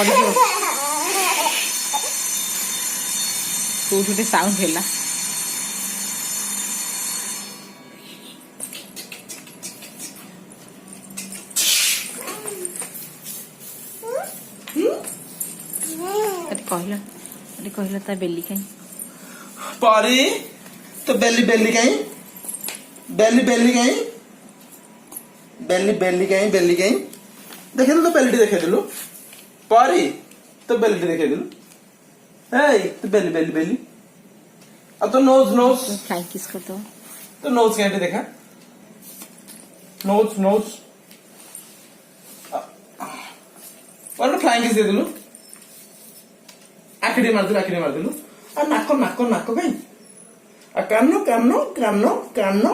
पड़ो कोटे साउंड है कहला ता बेली कहीं पारी तो बेली बेली कहीं बेली बेली कहीं बेली बेली कहीं बेली कहीं देखे तो बेली देखे दिलु पारी तो बेली देखे दिलु हे तो बेली बेली बेली अब तो नोज नोज फ्लाई किस को तो नोज कैसे देखा नोज नोज और फ्लाइंग किस दे दिलु आखिरी मार दिलु और नाको नाको नाको कहीं कानो कानो कानो कानो